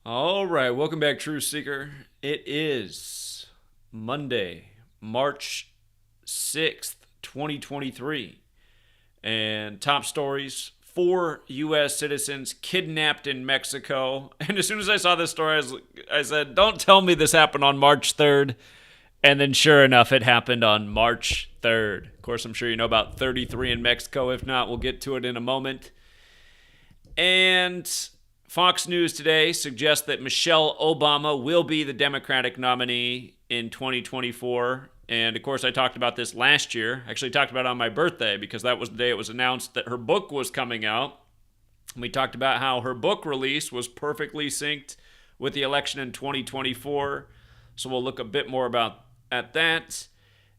All right, welcome back, Truth Seeker. It is Monday, March 6th, 2023. And top stories: 4 U.S. citizens kidnapped in Mexico. And as soon as I saw this story, I said, don't tell me this happened on March 3rd. And then sure enough, it happened on March 3rd. Of course, I'm sure you know about 33 in Mexico. If not, we'll get to it in a moment. And Fox News today suggests that Michelle Obama will be the Democratic nominee in 2024. And of course, I talked about this last year. Actually, talked about it on my birthday because that was the day it was announced that her book was coming out. We talked about how her book release was perfectly synced with the election in 2024. So we'll look a bit more at that.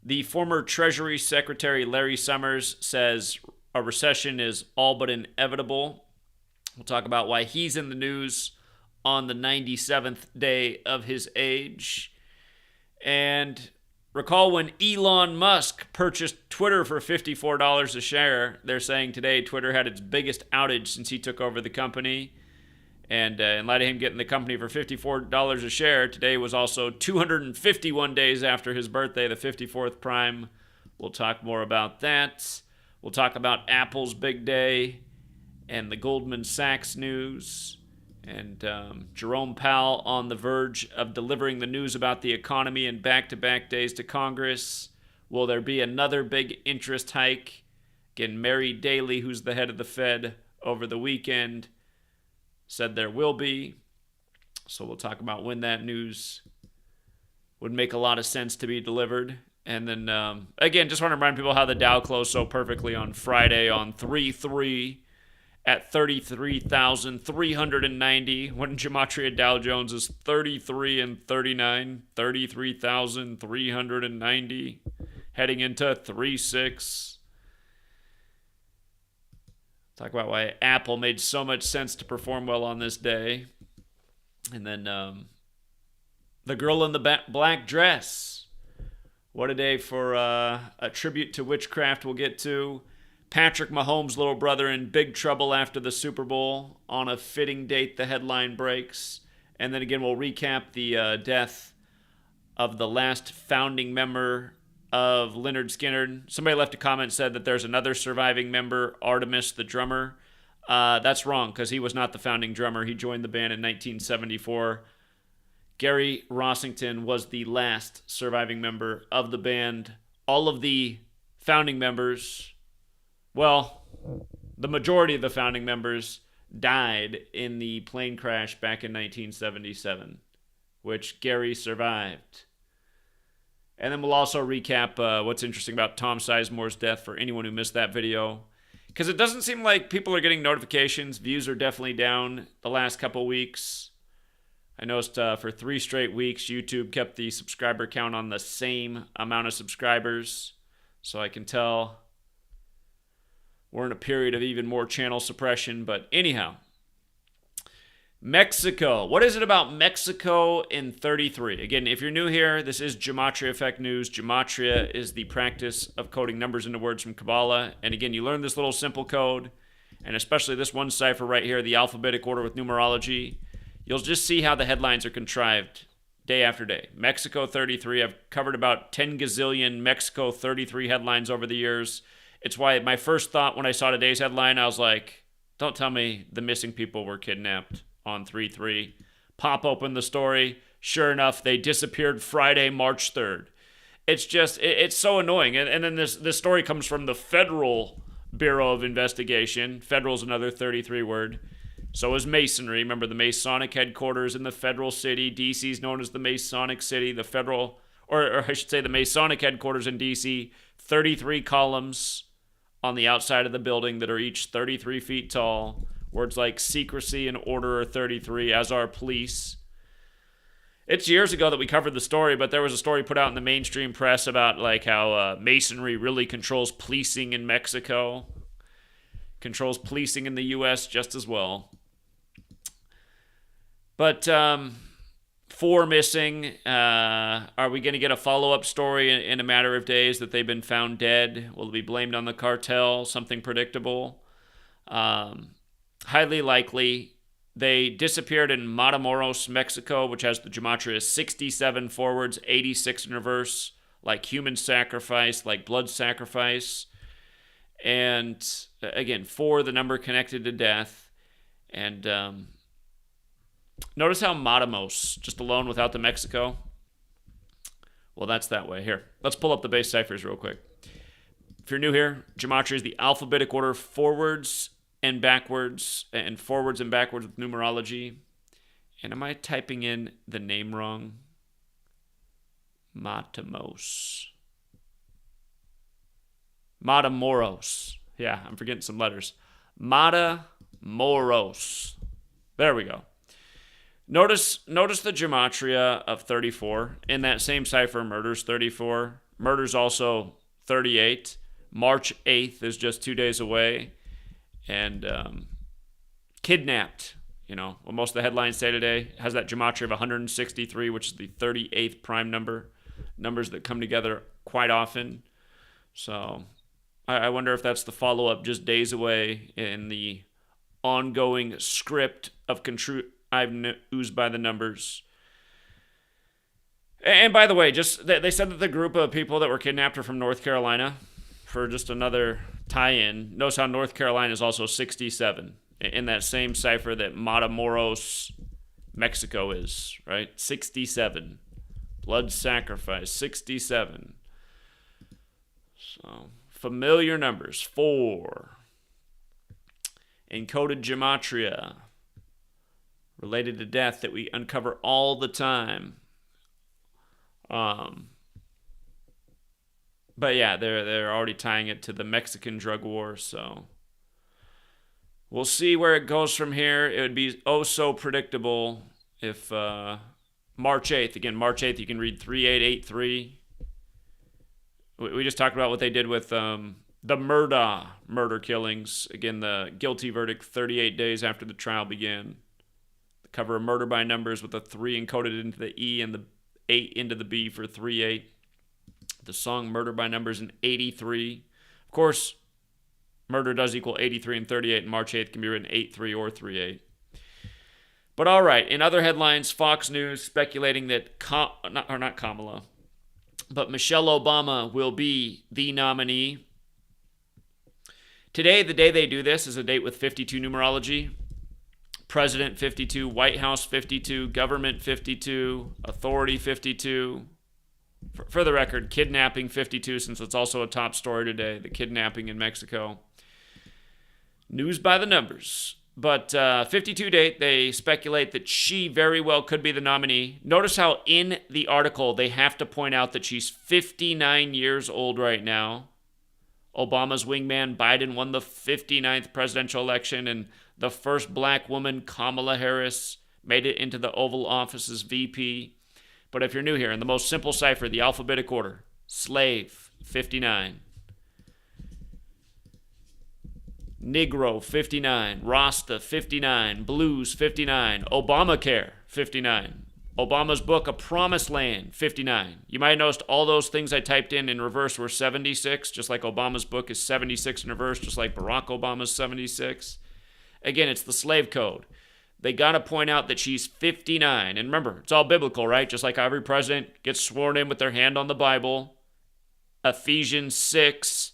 The former Treasury Secretary Larry Summers says a recession is all but inevitable. We'll talk about why he's in the news on the 97th day of his age. And recall when Elon Musk purchased Twitter for $54 a share. They're saying today Twitter had its biggest outage since he took over the company. And in light of him getting the company for $54 a share, today was also 251 days after his birthday, the 54th prime. We'll talk more about that. We'll talk about Apple's big day and the Goldman Sachs news, and Jerome Powell on the verge of delivering the news about the economy in back-to-back days to Congress. Will there be another big interest hike? Again, Mary Daly, who's the head of the Fed, over the weekend said there will be. So we'll talk about when that news would make a lot of sense to be delivered. And then, again, just want to remind people how the Dow closed so perfectly on Friday on 3-3 at 33,390 when Gematria Dow Jones is 33 and 39, 33,390 heading into 3-6. Talk about why Apple made so much sense to perform well on this day. And then the girl in the black dress. What a day for a tribute to witchcraft we'll get to. Patrick Mahomes' little brother in big trouble after the Super Bowl. On a fitting date, the headline breaks. And then again, we'll recap the death of the last founding member of Lynyrd Skynyrd. Somebody left a comment and said that there's another surviving member, Artemis, the drummer. That's wrong, because he was not the founding drummer. He joined the band in 1974. Gary Rossington was the last surviving member of the band. All of the founding members... Well, the majority of the founding members died in the plane crash back in 1977, which Gary survived. And then we'll also recap what's interesting about Tom Sizemore's death for anyone who missed that video. Because it doesn't seem like people are getting notifications. Views are definitely down the last couple weeks. I noticed for 3 straight weeks, YouTube kept the subscriber count on the same amount of subscribers. So I can tell we're in a period of even more channel suppression. But anyhow, Mexico. What is it about Mexico in 33? Again, if you're new here, this is GematriaEffectNews. Gematria is the practice of coding numbers into words from Kabbalah. And again, you learn this little simple code, and especially this one cipher right here, the alphabetic order with numerology. You'll just see how the headlines are contrived day after day. Mexico 33. I've covered about 10 gazillion Mexico 33 headlines over the years. It's why my first thought when I saw today's headline, I was like, don't tell me the missing people were kidnapped on 3-3. Pop open the story. Sure enough, they disappeared Friday, March 3rd. It's just, it's so annoying. And then this story comes from the Federal Bureau of Investigation. Federal's another 33 word. So is Masonry. Remember the Masonic headquarters in the federal city. D.C. is known as the Masonic City. The federal, or I should say the Masonic headquarters in D.C., 33 columns on the outside of the building that are each 33 feet tall. Words like secrecy and order are 33, as are police. It's years ago that we covered the story, but there was a story put out in the mainstream press about like how Masonry really controls policing in Mexico. Controls policing in the U.S. just as well. But 4 missing. Are we going to get a follow-up story in a matter of days that they've been found dead? Will it be blamed on the cartel? Something predictable? Highly likely They disappeared in Matamoros, Mexico, which has the gematria 67 forwards, 86 in reverse, like human sacrifice, like blood sacrifice. And again, 4, the number connected to death. And notice how Matamos, just alone without the Mexico. Well, that's that way. Here, let's pull up the base ciphers real quick. If you're new here, gematria is the alphabetic order forwards and backwards, and forwards and backwards with numerology. And am I typing in the name wrong? Matamoros. Yeah, I'm forgetting some letters. Matamoros. There we go. Notice the gematria of 34. In that same cipher, murder's 34. Murder's also 38. March 8th is just 2 days away. And kidnapped, what most of the headlines say today, has that gematria of 163, which is the 38th prime number. Numbers that come together quite often. So I wonder if that's the follow-up just days away in the ongoing script of contrived by the numbers. And by the way, just they said that the group of people that were kidnapped are from North Carolina. For just another tie-in, notice how North Carolina is also 67 in that same cipher that Matamoros, Mexico is, right? 67. Blood sacrifice, 67. So, familiar numbers, 4. Encoded gematria, related to death that we uncover all the time. But yeah, they're already tying it to the Mexican drug war, so we'll see where it goes from here. It would be oh so predictable if March 8th, again, March 8th, you can read 3883. We just talked about what they did with the murder killings. Again, the guilty verdict 38 days after the trial began. The cover of murder by numbers with a 3 encoded into the E and the 8 into the B for 38. The song Murder by Numbers in 83. Of course, murder does equal 83 and 38, and March 8th can be written 83 or 38. But all right, in other headlines, Fox News speculating that, not Kamala, but Michelle Obama will be the nominee. Today, the day they do this, is a date with 52 numerology. President 52, White House 52, government 52, authority 52. For the record, kidnapping 52, since it's also a top story today, the kidnapping in Mexico. News by the numbers. But 52 date, they speculate that she very well could be the nominee. Notice how in the article they have to point out that she's 59 years old right now. Obama's wingman Biden won the 59th presidential election, and the first black woman, Kamala Harris, made it into the Oval Office as VP. But if you're new here, in the most simple cipher, the alphabetic order, slave, 59. Negro, 59. Rasta, 59. Blues, 59. Obamacare, 59. Obama's book, A Promised Land, 59. You might have noticed all those things I typed in reverse were 76, just like Obama's book is 76 in reverse, just like Barack Obama's 76. Again, it's the slave code. They got to point out that she's 59. And remember, it's all biblical, right? Just like every president gets sworn in with their hand on the Bible. Ephesians 6,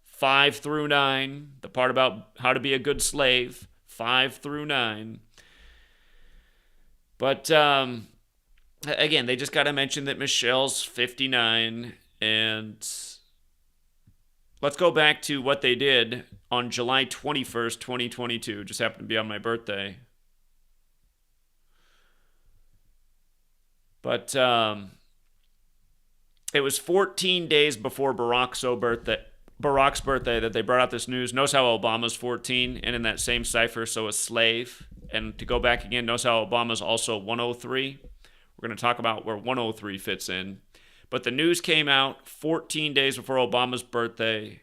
5 through 9. The part about how to be a good slave, 5 through 9. But, again, they just got to mention that Michelle's 59. And let's go back to what they did on July 21st, 2022. Just happened to be on my birthday. But it was 14 days before Barack's birthday that they brought out this news. Notice how Obama's 14, and in that same cipher, so a slave. And to go back again, notice how Obama's also 103. We're going to talk about where 103 fits in. But the news came out 14 days before Obama's birthday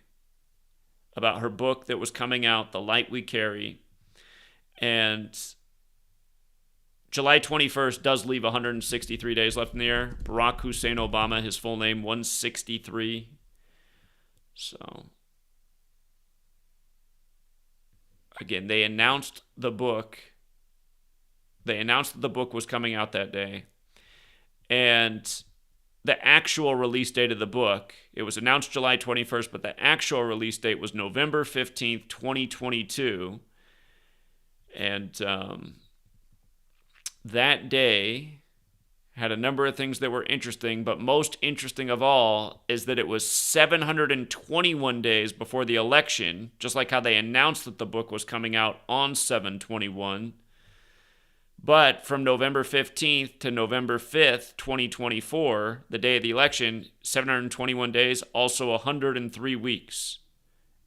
about her book that was coming out, The Light We Carry. And July 21st does leave 163 days left in the year. Barack Hussein Obama, his full name, 163. So, again, they announced the book They announced that the book was coming out that day. And the actual release date of the book, it was announced July 21st, but the actual release date was November 15th, 2022. And that day had a number of things that were interesting, but most interesting of all is that it was 721 days before the election, just like how they announced that the book was coming out on 7/21. But from November 15th to November 5th, 2024, the day of the election, 721 days, also 103 weeks.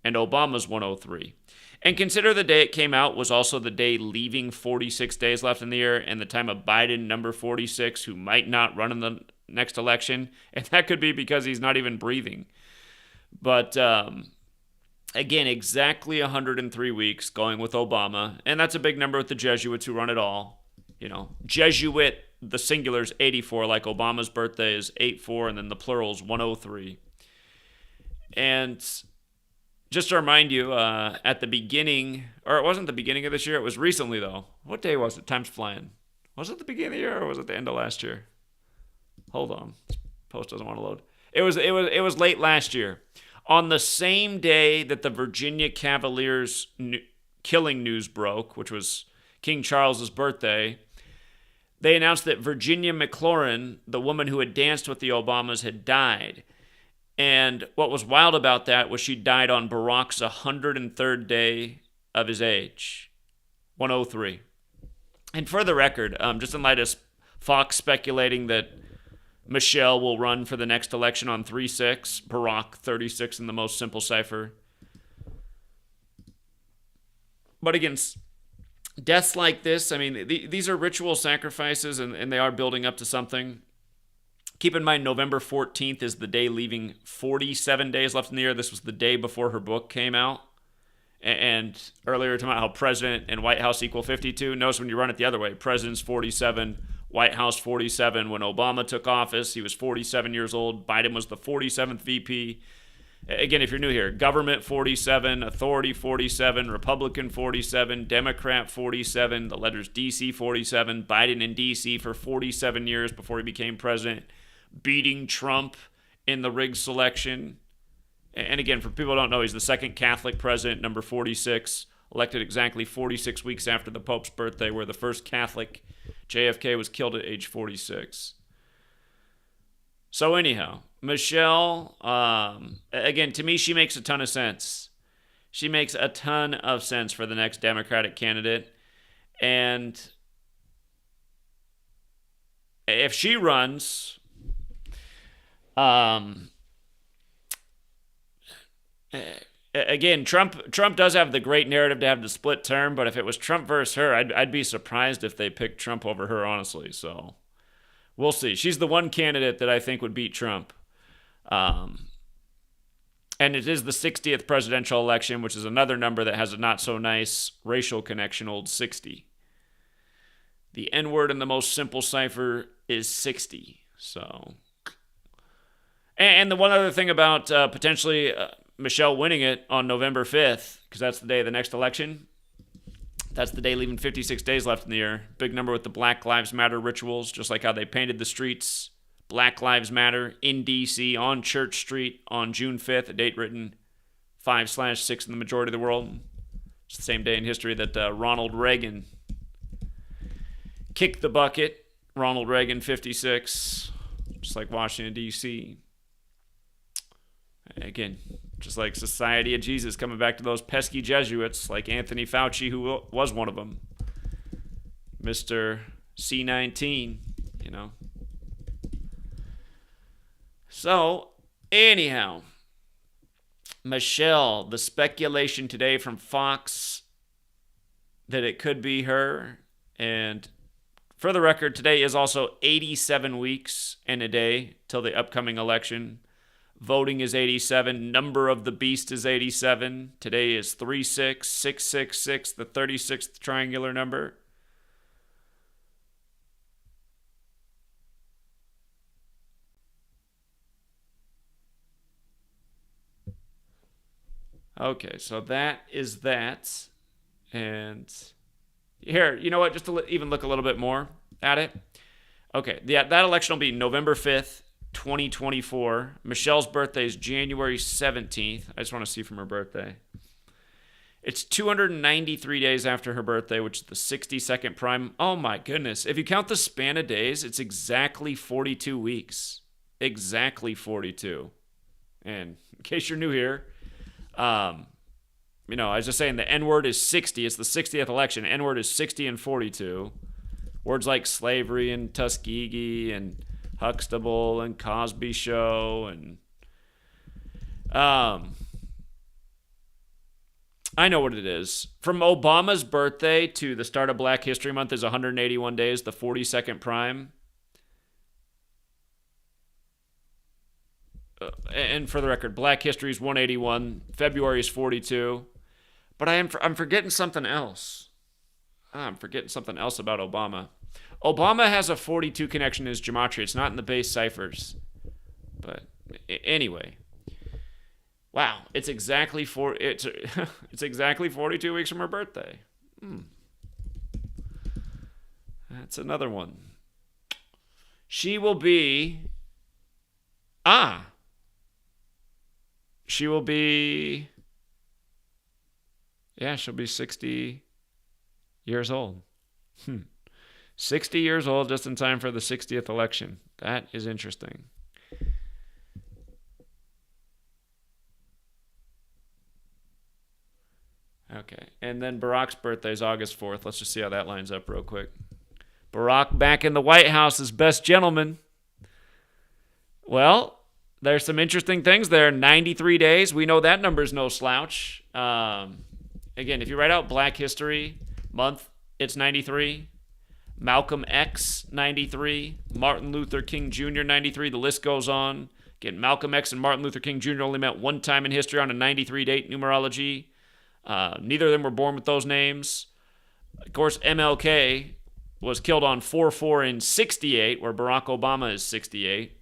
And Obama's 103. And consider the day it came out was also the day leaving 46 days left in the year and the time of Biden, number 46, who might not run in the next election. And that could be because he's not even breathing. But again, exactly 103 weeks going with Obama. And that's a big number with the Jesuits who run it all. You know, Jesuit, the singular's 84, like Obama's birthday is 84, and then the plural's 103. And just to remind you, at the beginning, or it wasn't the beginning of this year, it was recently though. What day was it? Time's flying. Was it the beginning of the year or was it the end of last year? Hold on. This post doesn't want to load. It was late last year. On the same day that the Virginia Cavaliers killing news broke, which was King Charles's birthday, they announced that Virginia McLaurin, the woman who had danced with the Obamas, had died. And what was wild about that was she died on Barack's 103rd day of his age, 103. And for the record, just in light of Fox speculating that Michelle will run for the next election on 3-6, Barack 36 in the most simple cipher. But again, deaths like this, I mean, these are ritual sacrifices and they are building up to something. Keep in mind, November 14th is the day leaving 47 days left in the year. This was the day before her book came out. And earlier, talking about how president and White House equal 52. Notice when you run it the other way, president's 47, White House 47. When Obama took office, he was 47 years old. Biden was the 47th VP. Again, if you're new here, government 47, authority 47, Republican 47, Democrat 47, the letters DC 47, Biden in DC for 47 years before he became president, beating Trump in the rigged selection. And again, for people who don't know, he's the second Catholic president, number 46, elected exactly 46 weeks after the Pope's birthday, where the first Catholic, JFK, was killed at age 46. So anyhow, Michelle, again, to me, she makes a ton of sense. She makes a ton of sense for the next Democratic candidate. And if she runs, again, Trump does have the great narrative to have the split term, but if it was Trump versus her, I'd be surprised if they picked Trump over her, honestly. So we'll see. She's the one candidate that I think would beat Trump. And it is the 60th presidential election, which is another number that has a not so nice racial connection, old 60. The N word in the most simple cipher is 60. So, and the one other thing about potentially Michelle winning it on November 5th, because that's the day of the next election. That's the day leaving 56 days left in the year. Big number with the Black Lives Matter rituals, just like how they painted the streets Black Lives Matter in D.C. on Church Street on June 5th, a date written 5/6 in the majority of the world. It's the same day in history that Ronald Reagan kicked the bucket. Ronald Reagan, 56, just like Washington, D.C. Again, just like Society of Jesus, coming back to those pesky Jesuits like Anthony Fauci, who was one of them. Mr. C-19, you know. So, anyhow, Michelle, the speculation today from Fox that it could be her. And for the record, today is also 87 weeks and a day till the upcoming election. Voting is 87. Number of the beast is 87. Today is 36666, the 36th triangular number. Okay, so that is that. And Here, you know what? Just to even look a little bit more at it. Okay, that election will be November 5th, 2024. Michelle's birthday is January 17th. I just want to see from her birthday. It's 293 days after her birthday, which is the 62nd prime. Oh my goodness. If you count the span of days, it's exactly 42 weeks. Exactly 42. And in case you're new here, I was just saying the N-word is 60. It's the 60th election. N-word is 60 and 42. Words like slavery and Tuskegee and Huxtable and Cosby Show and I know what it is. From Obama's birthday to the start of Black History Month is 181 days, the 42nd prime. And for the record, Black History is 181, February is 42. But I'm forgetting something else. I'm forgetting something else about Obama. Obama has a 42 connection in his gematria. It's not in the base ciphers. But anyway. Wow, it's exactly it's exactly 42 weeks from her birthday. That's another one. She will be she'll be 60 years old. 60 years old just in time for the 60th election. That is interesting. Okay, and then Barack's birthday is August 4th. Let's just see how that lines up real quick. Barack back in the White House as best gentleman. Well, there's some interesting things there. 93 days. We know that number's no slouch. Again, if you write out Black History Month, it's 93. Malcolm X, 93. Martin Luther King Jr., 93. The list goes on. Again, Malcolm X and Martin Luther King Jr. only met one time in history on a 93-date numerology. Neither of them were born with those names. Of course, MLK was killed on 4/4 in 68, where Barack Obama is 68.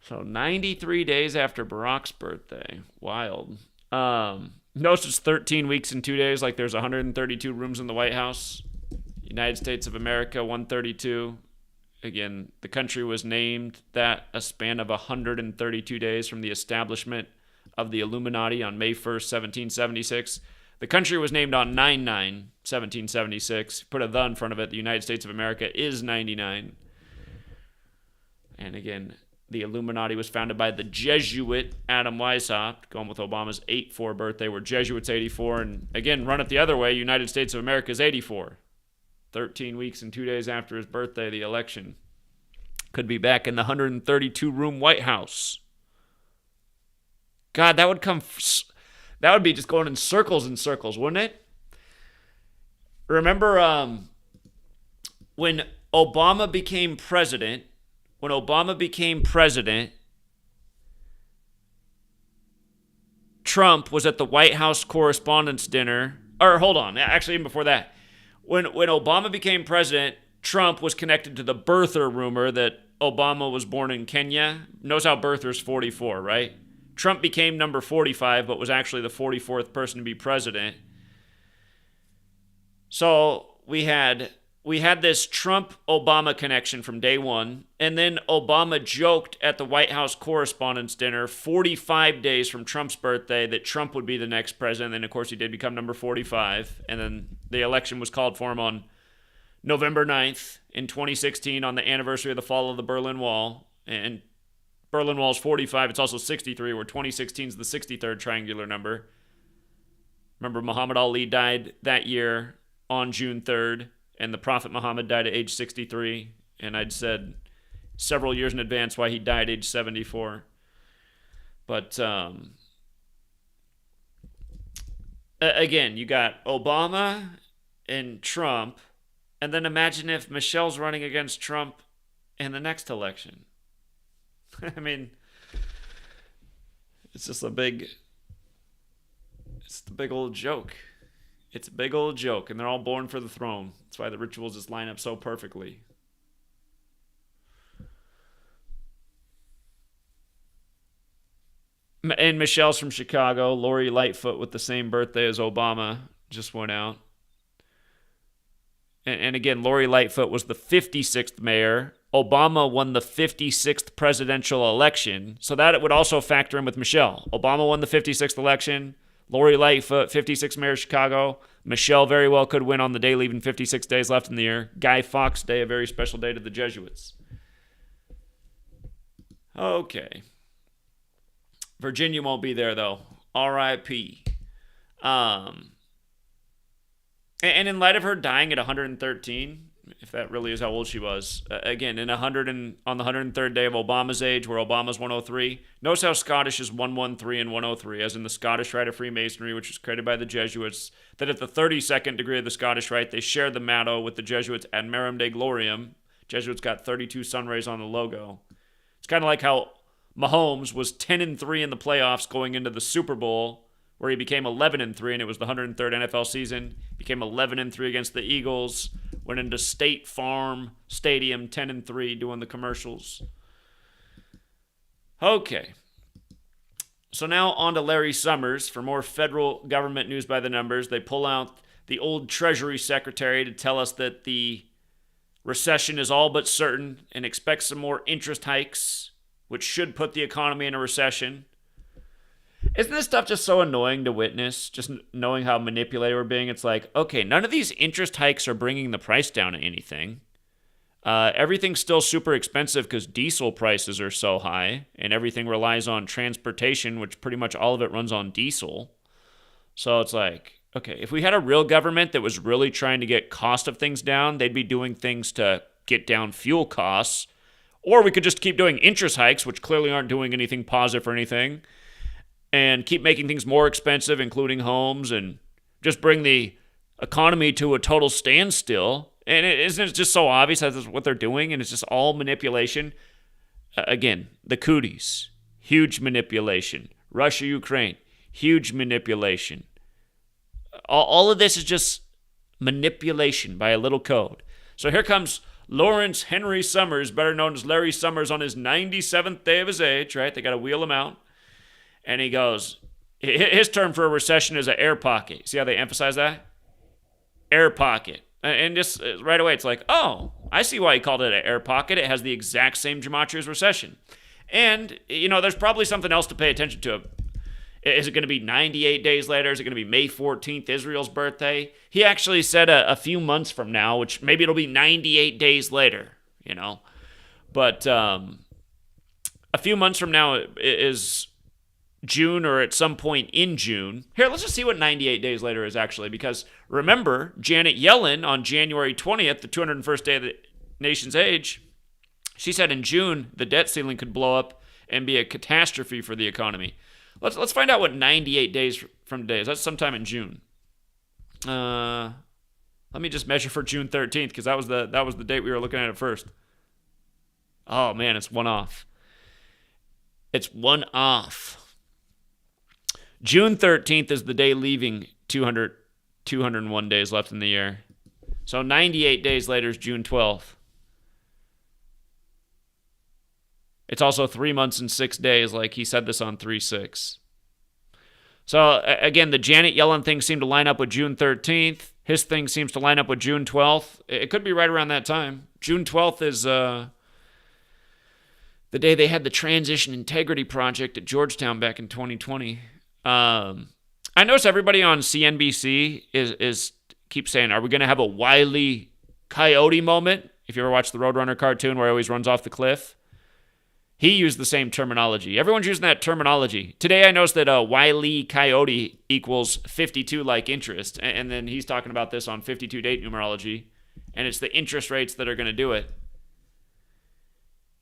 So 93 days after Barack's birthday. Wild. Notice it's 13 weeks and 2 days, like there's 132 rooms in the White House. United States of America, 132. Again, the country was named that a span of 132 days from the establishment of the Illuminati on May 1st, 1776. The country was named on 9/9/1776. Put a "the" in front of it. The United States of America is 99. And again, the Illuminati was founded by the Jesuit Adam Weishaupt, going with Obama's 84 birthday, where Jesuits 84. And again, run it the other way, United States of America is 84. 13 weeks and 2 days after his birthday, the election. Could be back in the 132-room White House. God, that would be just going in circles and circles, wouldn't it? Remember when Obama became president, Trump was at the White House Correspondents' Dinner. Or hold on, actually even before that. When Obama became president, Trump was connected to the birther rumor that Obama was born in Kenya. Knows how birther's 44, right? Trump became number 45, but was actually the 44th person to be president. So we had this Trump-Obama connection from day one, and then Obama joked at the White House Correspondents' Dinner 45 days from Trump's birthday that Trump would be the next president, and of course he did become number 45, and then the election was called for him on November 9th in 2016 on the anniversary of the fall of the Berlin Wall, and Berlin Wall's 45. It's also 63, where 2016 is the 63rd triangular number. Remember, Muhammad Ali died that year on June 3rd, and the Prophet Muhammad died at age 63. And I'd said several years in advance why he died at age 74. But again, you got Obama and Trump, and then imagine if Michelle's running against Trump in the next election. I mean, it's the big old joke. It's a big old joke, and they're all born for the throne. That's why the rituals just line up so perfectly. And Michelle's from Chicago. Lori Lightfoot with the same birthday as Obama. just went out. And again, Lori Lightfoot was the 56th mayor. Obama won the 56th presidential election. So that would also factor in with Michelle. Obama won the 56th election. Lori Lightfoot, 56th mayor of Chicago. Michelle very well could win on the day, leaving 56 days left in the year. Guy Fawkes Day, a very special day to the Jesuits. Okay. Virginia won't be there, though. R.I.P. And in light of her dying at 113, if that really is how old she was, again, on the 103rd day of Obama's age, where Obama's 103, notice how Scottish is 113 and 103, as in the Scottish Rite of Freemasonry, which was created by the Jesuits, that at the 32nd degree of the Scottish Rite, they shared the motto with the Jesuits ad Merum Dei Gloriam. Jesuits got 32 sun rays on the logo. It's kind of like how Mahomes was 10-3 in the playoffs going into the Super Bowl, where he became 11-3, and it was the 103rd NFL season. Became 11-3 against the Eagles. Went into State Farm Stadium 10-3 doing the commercials. Okay. So now on to Larry Summers for more federal government news by the numbers. They pull out the old Treasury Secretary to tell us that the recession is all but certain and expect some more interest hikes, which should put the economy in a recession. Isn't this stuff just so annoying to witness? Just knowing how manipulated we're being. It's like, okay, none of these interest hikes are bringing the price down to anything. Everything's still super expensive because diesel prices are so high, and everything relies on transportation, which pretty much all of it runs on diesel. So it's like, okay, if we had a real government that was really trying to get cost of things down, they'd be doing things to get down fuel costs. Or we could just keep doing interest hikes, which clearly aren't doing anything positive or anything, and keep making things more expensive, including homes, and just bring the economy to a total standstill. And isn't it just so obvious that's what they're doing, and it's just all manipulation? Again, the cooties, huge manipulation. Russia, Ukraine, huge manipulation. All of this is just manipulation by a little code. So here comes Lawrence Henry Summers, better known as Larry Summers, on his 97th day of his age, right? They got to wheel him out. And he goes, his term for a recession is an air pocket. See how they emphasize that? Air pocket. And just right away, it's like, oh, I see why he called it an air pocket. It has the exact same Gematria's recession. And, there's probably something else to pay attention to. Is it going to be 98 days later? Is it going to be May 14th, Israel's birthday? He actually said a few months from now, which maybe it'll be 98 days later, But a few months from now is June, or at some point in June. Here, let's just see what 98 days later is actually, because remember, Janet Yellen on January 20th, the 201st day of the nation's age, she said in June the debt ceiling could blow up and be a catastrophe for the economy. Let's find out what 98 days from today is. That's sometime in June. Let me just measure for June 13th, because that was the date we were looking at first. Oh man, it's one off. It's one off. June 13th is the day leaving 201 days left in the year. So 98 days later is June 12th. It's also 3 months and 6 days, like he said this on 3/6. So again, the Janet Yellen thing seemed to line up with June 13th. His thing seems to line up with June 12th. It could be right around that time. June 12th is the day they had the Transition Integrity Project at Georgetown back in 2020. I notice everybody on CNBC is keeps saying, are we going to have a Wile E. Coyote moment? If you ever watch the Roadrunner cartoon where he always runs off the cliff, he used the same terminology. Everyone's using that terminology. Today I noticed that Wile E. Coyote equals 52 like interest, and then he's talking about this on 52 date numerology, and it's the interest rates that are going to do it.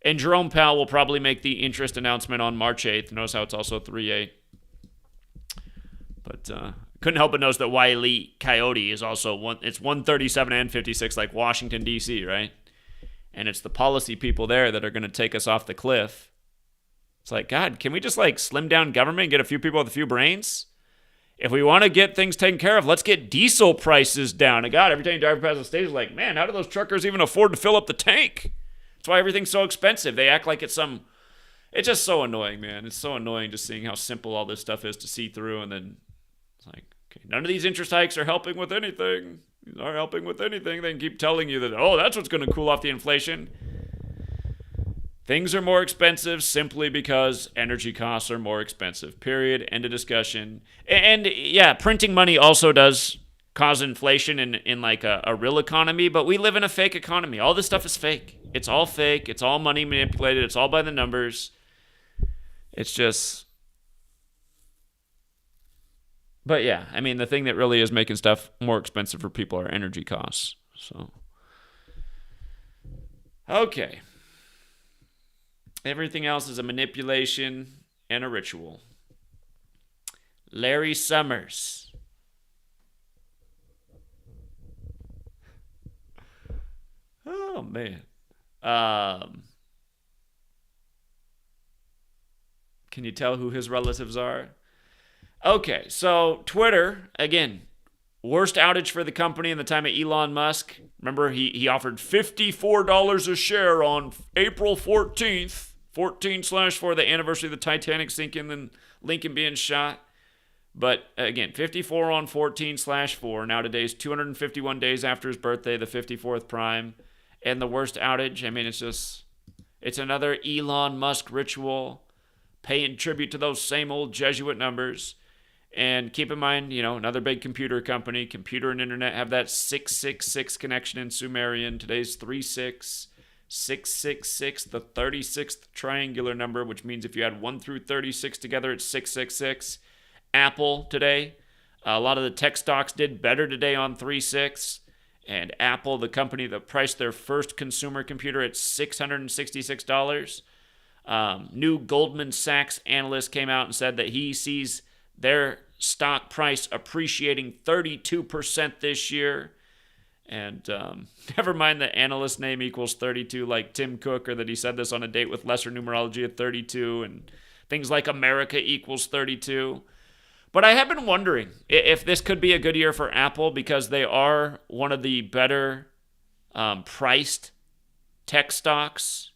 And Jerome Powell will probably make the interest announcement on March 8th. Notice how it's also 3/8. But couldn't help but notice that Wile E. Coyote is also it's 137 and 56, like Washington, D.C., right? And it's the policy people there that are going to take us off the cliff. It's like, God, can we just slim down government and get a few people with a few brains? If we want to get things taken care of, let's get diesel prices down. And God, every time you drive past the station, like, man, how do those truckers even afford to fill up the tank? That's why everything's so expensive. They act like it's just so annoying, man. It's so annoying just seeing how simple all this stuff is to see through, and then it's like, okay, None of these interest hikes are helping with anything. These aren't helping with anything. They can keep telling you that, oh, that's what's going to cool off the inflation. Things are more expensive simply because energy costs are more expensive. Period. End of discussion. And yeah, printing money also does cause inflation in like a real economy, but we live in a fake economy. All this stuff is fake. It's all fake. It's all money manipulated. It's all by the numbers. It's just... But yeah, I mean, the thing that really is making stuff more expensive for people are energy costs. So, okay. Everything else is a manipulation and a ritual. Larry Summers. Oh, man. Can you tell who his relatives are? Okay, so Twitter, again, worst outage for the company in the time of Elon Musk. Remember, he offered $54 a share on April 14th. 14/4, the anniversary of the Titanic sinking and Lincoln being shot. But again, 54 on 14/4. Now today's 251 days after his birthday, the 54th prime. And the worst outage, I mean, it's another Elon Musk ritual, paying tribute to those same old Jesuit numbers. And keep in mind, another big computer company, computer and internet, have that 666 connection in Sumerian. Today's 36. 666, the 36th triangular number, which means if you add 1 through 36 together, it's 666. Apple today, a lot of the tech stocks did better today on 3.6. And Apple, the company that priced their first consumer computer at $666. New Goldman Sachs analyst came out and said that he sees their stock price appreciating 32% this year. And never mind the analyst name equals 32 like Tim Cook, or that he said this on a date with lesser numerology at 32, and things like America equals 32. But I have been wondering if this could be a good year for Apple, because they are one of the better priced tech stocks.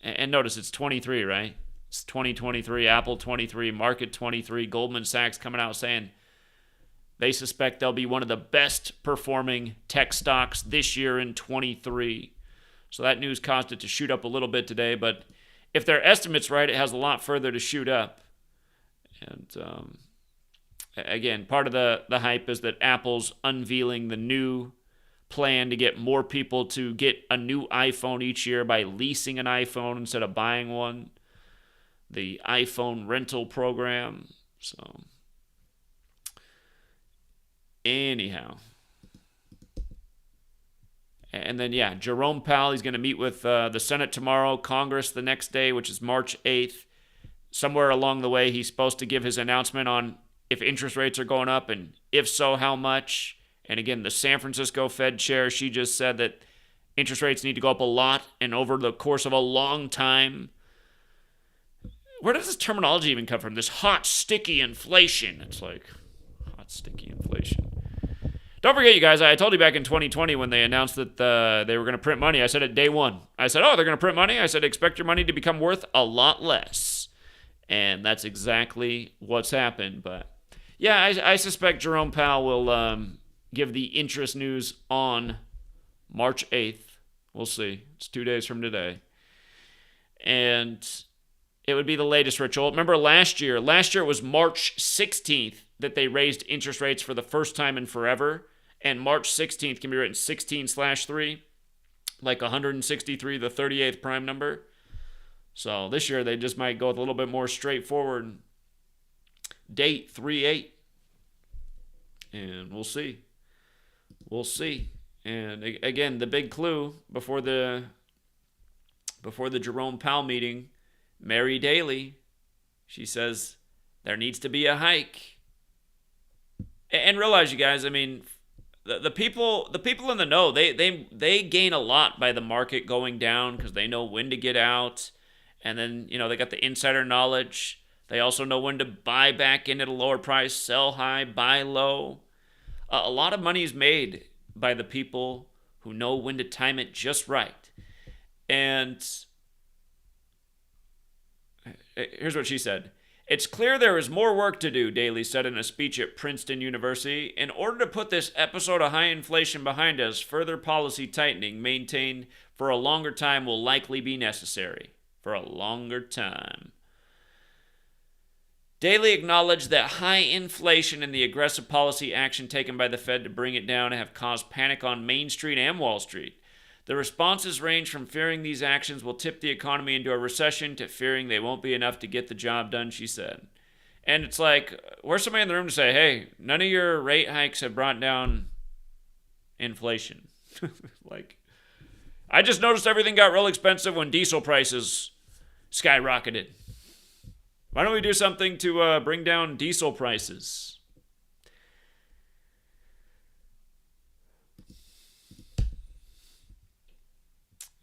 And notice it's 23, right? It's 2023, Apple 23, market 23, Goldman Sachs coming out saying they suspect they'll be one of the best performing tech stocks this year in 23. So that news caused it to shoot up a little bit today. But if their estimate's right, it has a lot further to shoot up. And again, part of the hype is that Apple's unveiling the new plan to get more people to get a new iPhone each year by leasing an iPhone instead of buying one. The iPhone rental program. So... anyhow. And then, yeah, Jerome Powell, he's going to meet with the Senate tomorrow, Congress the next day, which is March 8th. Somewhere along the way, he's supposed to give his announcement on if interest rates are going up, and if so, how much. And again, the San Francisco Fed chair, she just said that interest rates need to go up a lot and over the course of a long time. Where does this terminology even come from? This hot, sticky inflation. It's like, hot, sticky inflation. Don't forget, you guys, I told you back in 2020 when they announced that they were going to print money. I said at day one, I said, oh, they're going to print money? I said, expect your money to become worth a lot less. And that's exactly what's happened. But yeah, I suspect Jerome Powell will give the interest news on March 8th. We'll see. It's 2 days from today. And it would be the latest ritual. Remember last year it was March 16th that they raised interest rates for the first time in forever. And March 16th can be written 16/3, like 163, the 38th prime number. So this year they just might go with a little bit more straightforward date, 3/8. And we'll see. We'll see. And again, the big clue before the Jerome Powell meeting, Mary Daly, she says there needs to be a hike. And realize, you guys, I mean, the people in the know, they gain a lot by the market going down because they know when to get out. And then, they got the insider knowledge. They also know when to buy back in at a lower price, sell high, buy low. A lot of money is made by the people who know when to time it just right. And here's what she said. It's clear there is more work to do, Daley said in a speech at Princeton University. In order to put this episode of high inflation behind us, further policy tightening maintained for a longer time will likely be necessary. For a longer time. Daley acknowledged that high inflation and the aggressive policy action taken by the Fed to bring it down have caused panic on Main Street and Wall Street. The responses range from fearing these actions will tip the economy into a recession to fearing they won't be enough to get the job done, she said. And it's like, where's somebody in the room to say, hey, none of your rate hikes have brought down inflation? Like, I just noticed everything got real expensive when diesel prices skyrocketed. Why don't we do something to bring down diesel prices?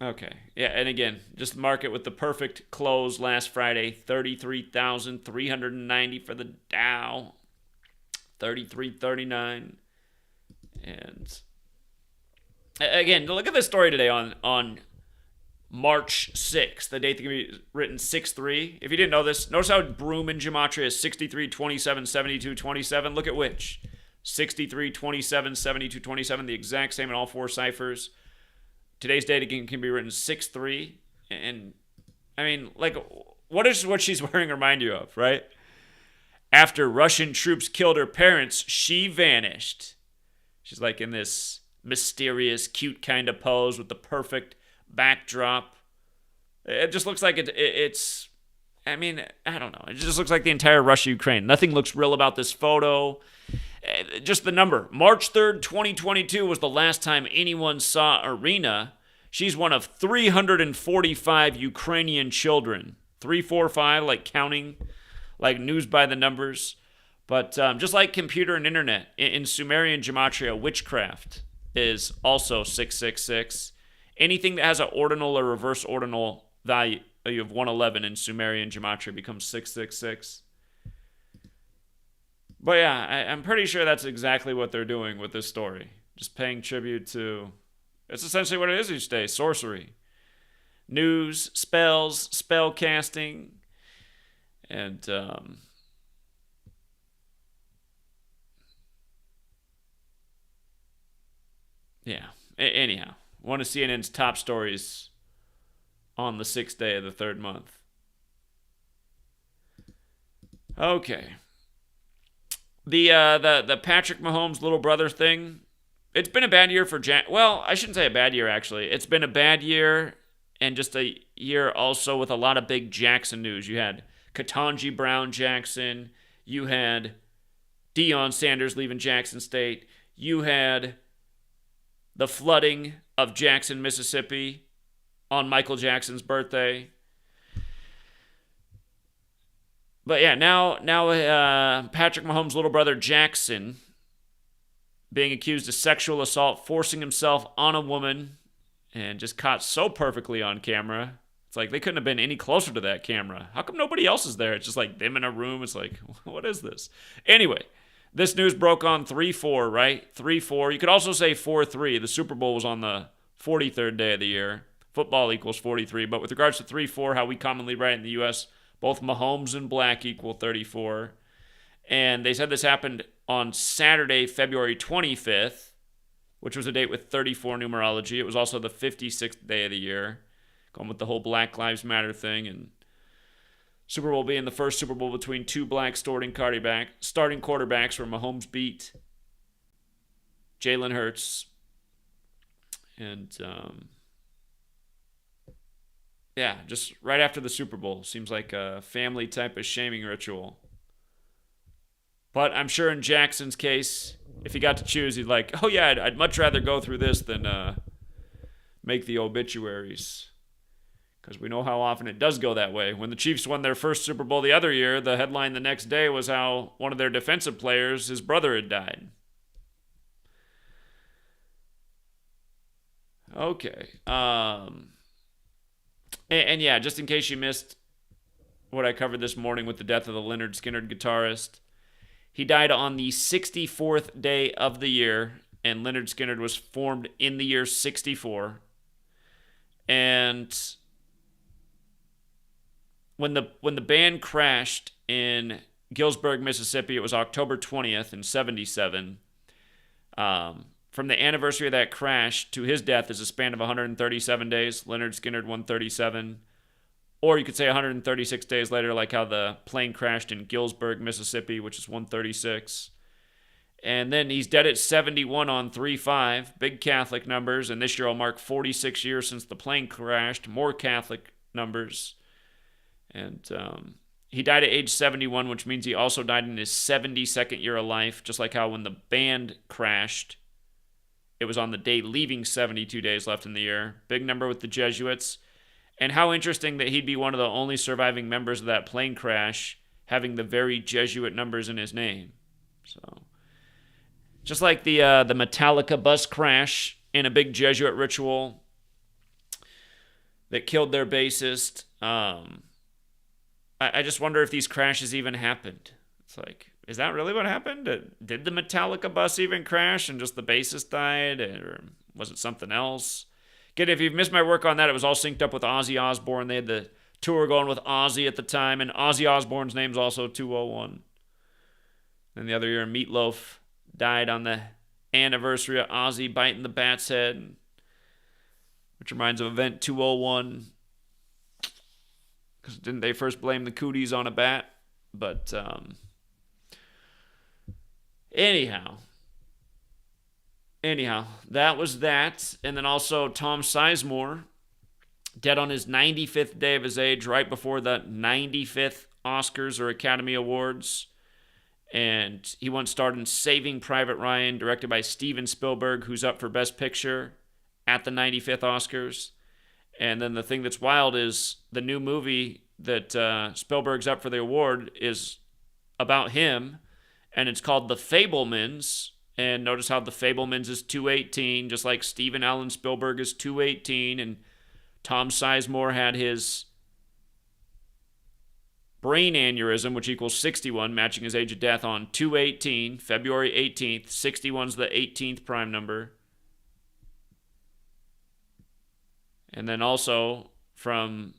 Okay. Yeah, and again, just mark it with the perfect close last Friday. 33,390 for the Dow. 3339. And again, look at this story today on March 6th. The date that can be written 6-3. If you didn't know this, notice how Broom in Gematria is 63, 27, 72, 27. Look at which. 63, 27, 72, 27. The exact same in all four ciphers. Today's date again can be written 6-3. And, I mean, like, what does what she's wearing remind you of, right? After Russian troops killed her parents, she vanished. She's like in this mysterious, cute kind of pose with the perfect backdrop. It just looks like it's, I mean, I don't know. It just looks like the entire Russia-Ukraine. Nothing looks real about this photo. Just the number. March 3rd, 2022 was the last time anyone saw Irina. She's one of 345 Ukrainian children. 345, like counting, like news by the numbers. But just like computer and internet, in Sumerian gematria, witchcraft is also 666. Anything that has an ordinal or reverse ordinal value of 111 in Sumerian gematria becomes 666. But yeah, I'm pretty sure that's exactly what they're doing with this story. Just paying tribute to... It's essentially what it is each day. Sorcery. News, spells, spell casting. And... yeah. Anyhow. One of CNN's top stories on the 6th day of the 3rd month. Okay. The Patrick Mahomes little brother thing, it's been a bad year for well, I shouldn't say a bad year, actually. It's been a bad year and just a year also with a lot of big Jackson news. You had Ketanji Brown Jackson. You had Deion Sanders leaving Jackson State. You had the flooding of Jackson, Mississippi on Michael Jackson's birthday. But yeah, now Patrick Mahomes' little brother Jackson being accused of sexual assault, forcing himself on a woman, and just caught so perfectly on camera. It's like they couldn't have been any closer to that camera. How come nobody else is there? It's just like them in a room. It's like, what is this? Anyway, this news broke on 3-4, right? 3-4. You could also say 4-3. The Super Bowl was on the 43rd day of the year. Football equals 43. But with regards to 3-4, how we commonly write in the U.S., both Mahomes and Black equal 34. And they said this happened on Saturday, February 25th, which was a date with 34 numerology. It was also the 56th day of the year, going with the whole Black Lives Matter thing. And Super Bowl being the first Super Bowl between two black starting quarterbacks where Mahomes beat Jalen Hurts. And... yeah, just right after the Super Bowl. Seems like a family type of shaming ritual. But I'm sure in Jackson's case, if he got to choose, he'd like, oh yeah, I'd much rather go through this than make the obituaries. Because we know how often it does go that way. When the Chiefs won their first Super Bowl the other year, the headline the next day was how one of their defensive players, his brother, had died. Okay. And yeah, just in case you missed what I covered this morning with the death of the Lynyrd Skynyrd guitarist, he died on the 64th day of the year, and Lynyrd Skynyrd was formed in the year 64. And when the band crashed in Gillsburg, Mississippi, it was October 20th in 77. From the anniversary of that crash to his death is a span of 137 days. Leonard Skinner 137. Or you could say 136 days later, like how the plane crashed in Gillsburg, Mississippi, which is 136. And then he's dead at 71 on 3/5. Big Catholic numbers. And this year will mark 46 years since the plane crashed. More Catholic numbers. And he died at age 71, which means he also died in his 72nd year of life. Just like how when the band crashed, it was on the day leaving 72 days left in the year. Big number with the Jesuits. And how interesting that he'd be one of the only surviving members of that plane crash having the very Jesuit numbers in his name. So, just like the Metallica bus crash in a big Jesuit ritual that killed their bassist. I just wonder if these crashes even happened. It's like, is that really what happened? Did the Metallica bus even crash and just the bassist died? Or was it something else? Again, if you've missed my work on that, it was all synced up with Ozzy Osbourne. They had the tour going with Ozzy at the time, and Ozzy Osbourne's name's also 201. And the other year, Meatloaf died on the anniversary of Ozzy biting the bat's head, which reminds of Event 201. Because didn't they first blame the cooties on a bat? But anyhow, that was that. And then also Tom Sizemore, dead on his 95th day of his age, right before the 95th Oscars or Academy Awards. And he once starred in Saving Private Ryan, directed by Steven Spielberg, who's up for Best Picture at the 95th Oscars. And then the thing that's wild is the new movie that Spielberg's up for the award is about him, and it's called The Fabelmans. And notice how The Fabelmans is 218, just like Steven Allen Spielberg is 218, and Tom Sizemore had his brain aneurysm, which equals 61, matching his age of death on 218, February 18th. 61's the 18th prime number. And then also from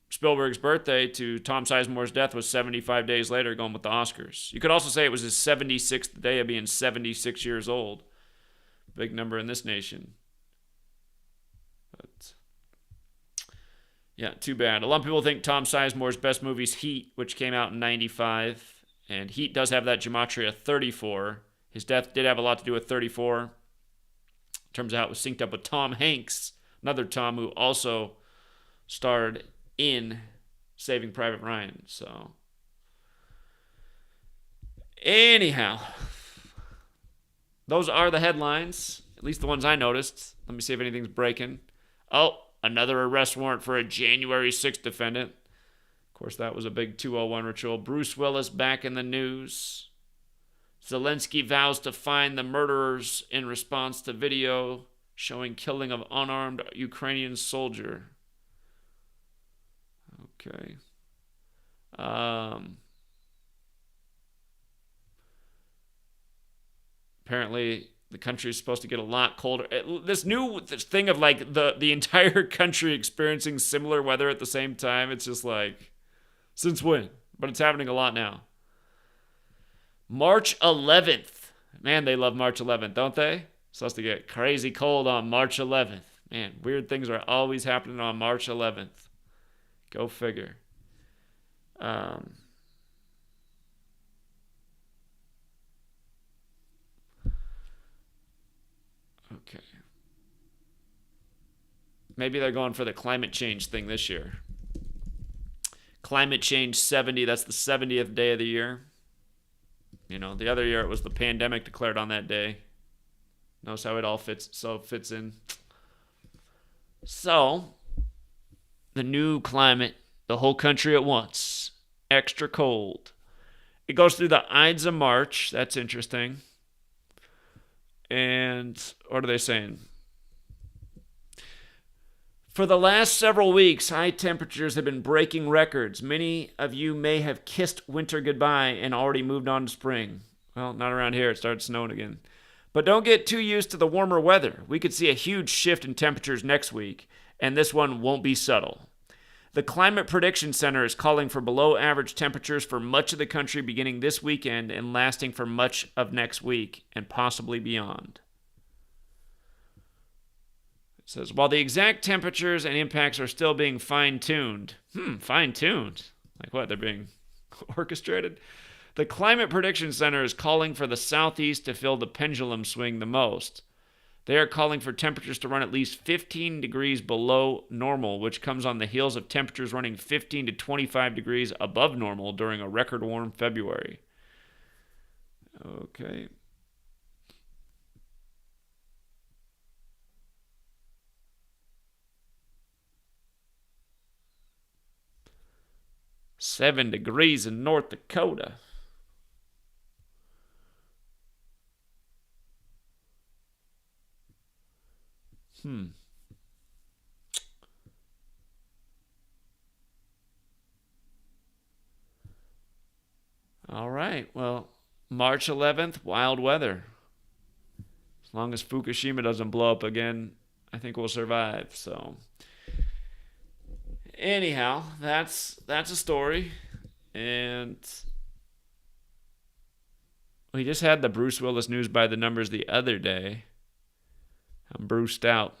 Spielberg's birthday to Tom Sizemore's death was 75 days later, going with the Oscars. You could also say it was his 76th day of being 76 years old. Big number in this nation. But yeah, too bad. A lot of people think Tom Sizemore's best movie is Heat, which came out in 95. And Heat does have that gematria 34. His death did have a lot to do with 34. In terms of how it was synced up with Tom Hanks, another Tom who also starred in Saving Private Ryan. So, anyhow, those are the headlines, at least the ones I noticed. Let me see if anything's breaking. Oh, another arrest warrant for a January 6th defendant. Of course, that was a big 201 ritual. Bruce Willis back in the news. Zelensky vows to find the murderers in response to video showing killing of unarmed Ukrainian soldier. Okay. Apparently, the country is supposed to get a lot colder. This thing of like the entire country experiencing similar weather at the same time, it's just like, since when? But it's happening a lot now. March 11th. Man, they love March 11th, don't they? It's supposed to get crazy cold on March 11th. Man, weird things are always happening on March 11th. Go figure. Okay. Maybe they're going for the climate change thing this year. Climate change 70, that's the 70th day of the year. You know, the other year it was the pandemic declared on that day. Notice how it all fits in. So, the new climate, the whole country at once. Extra cold. It goes through the Ides of March. That's interesting. And what are they saying? For the last several weeks, high temperatures have been breaking records. Many of you may have kissed winter goodbye and already moved on to spring. Well, not around here. It started snowing again. But don't get too used to the warmer weather. We could see a huge shift in temperatures next week, and this one won't be subtle. The Climate Prediction Center is calling for below average temperatures for much of the country beginning this weekend and lasting for much of next week and possibly beyond. It says, while the exact temperatures and impacts are still being fine-tuned. Fine-tuned? Like what? They're being orchestrated? The Climate Prediction Center is calling for the southeast to feel the pendulum swing the most. They are calling for temperatures to run at least 15 degrees below normal, which comes on the heels of temperatures running 15 to 25 degrees above normal during a record warm February. Okay. "7 degrees in North Dakota." All right. Well, March 11th, wild weather. As long as Fukushima doesn't blow up again, I think we'll survive. So, anyhow, that's a story. And we just had the Bruce Willis news by the numbers the other day. I'm bruised out.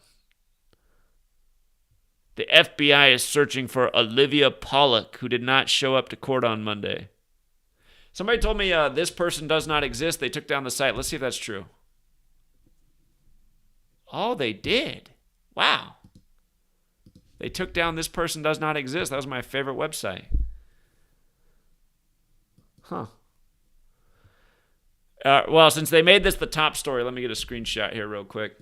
The FBI is searching for Olivia Pollack, who did not show up to court on Monday. Somebody told me this person does not exist. They took down the site. Let's see if that's true. Oh, they did. Wow. They took down "this person does not exist." That was my favorite website. Huh. Well, since they made this the top story, let me get a screenshot here real quick.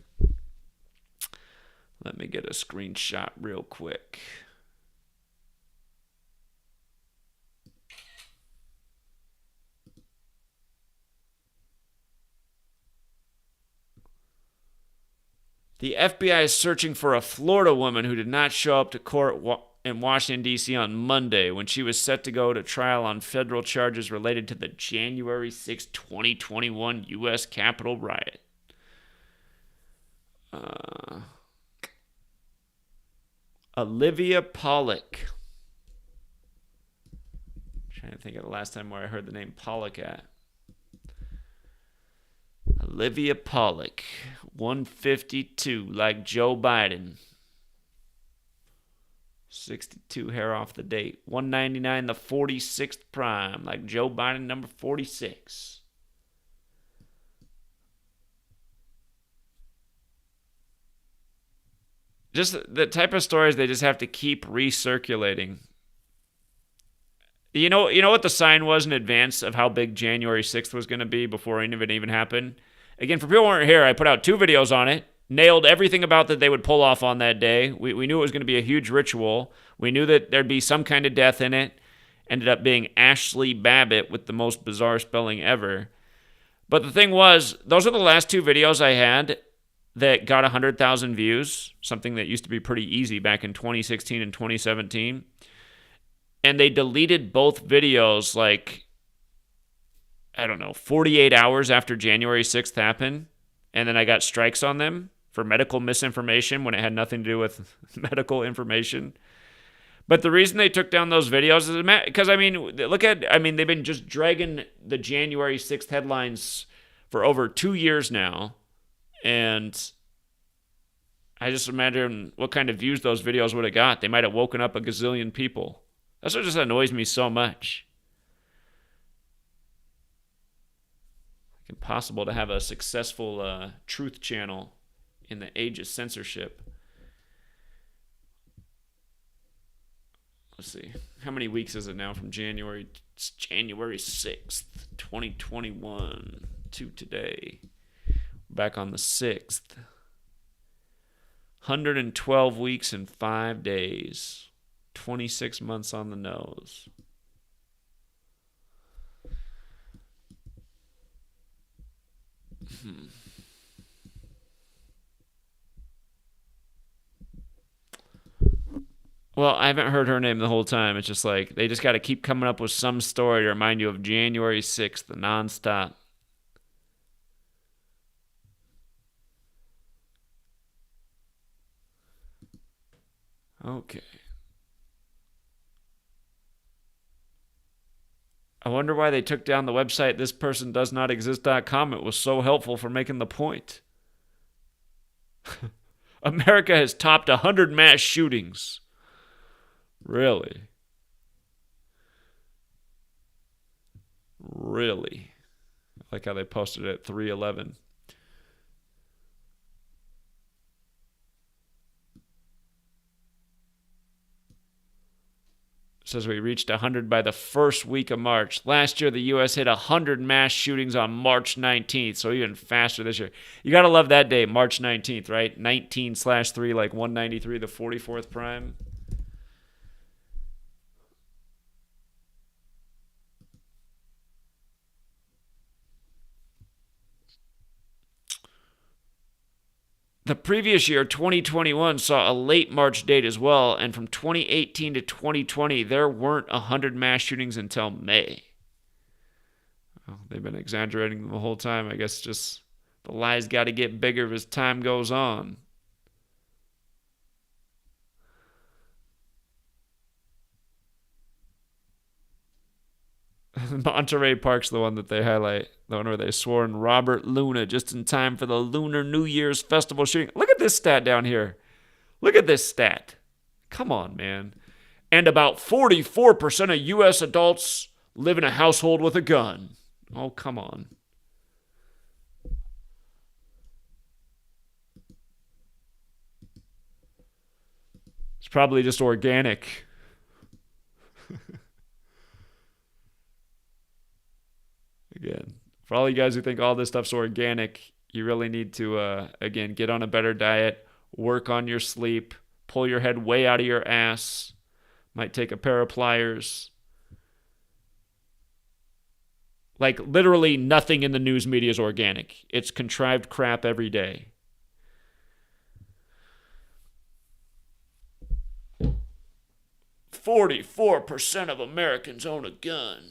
The FBI is searching for a Florida woman who did not show up to court in Washington, D.C. on Monday when she was set to go to trial on federal charges related to the January 6, 2021 U.S. Capitol riot. Olivia Pollack. I'm trying to think of the last time where I heard the name Pollack at. Olivia Pollack, 152, like Joe Biden. 62, hair off the date. 199, the 46th prime, like Joe Biden, number 46. Just the type of stories they just have to keep recirculating. You know what the sign was in advance of how big January 6th was going to be before any of it even happened? Again, for people who weren't here, I put out 2 videos on it, nailed everything about that they would pull off on that day. We knew it was going to be a huge ritual. We knew that there'd be some kind of death in it. Ended up being Ashley Babbitt with the most bizarre spelling ever. But the thing was, those are the last 2 videos I had that got 100,000 views, something that used to be pretty easy back in 2016 and 2017. And they deleted both videos like, I don't know, 48 hours after January 6th happened. And then I got strikes on them for medical misinformation when it had nothing to do with medical information. But the reason they took down those videos is because, they've been just dragging the January 6th headlines for over 2 years now. And I just imagine what kind of views those videos would have got. They might have woken up a gazillion people. That's what just annoys me so much. It's impossible to have a successful truth channel in the age of censorship. Let's see. How many weeks is it now from January? It's January 6th, 2021 to today. Back on the 6th. 112 weeks and 5 days. 26 months on the nose. Well, I haven't heard her name the whole time. It's just like they just got to keep coming up with some story to remind you of January 6th, the nonstop. Okay. I wonder why they took down the website thispersondoesnotexist.com. It was so helpful for making the point. America has topped 100 mass shootings. Really? Really? I like how they posted it at 3:11. Says we reached 100 by the first week of March. Last year, the U.S. hit 100 mass shootings on March 19th, so even faster this year. You got to love that day, March 19th, right? 19/3, like 193, the 44th prime. The previous year, 2021, saw a late March date as well, and from 2018 to 2020, there weren't 100 mass shootings until May. Well, they've been exaggerating the whole time. I guess just the lies got to get bigger as time goes on. Monterey Park's the one that they highlight. The one where they swore in Robert Luna just in time for the Lunar New Year's Festival shooting. Look at this stat down here. Look at this stat. Come on, man. And about 44% of U.S. adults live in a household with a gun. Oh, come on. It's probably just organic. Again, for all you guys who think all this stuff's organic, you really need to, again, get on a better diet, work on your sleep, pull your head way out of your ass, might take a pair of pliers. Like, literally nothing in the news media is organic. It's contrived crap every day. "44% of Americans own a gun."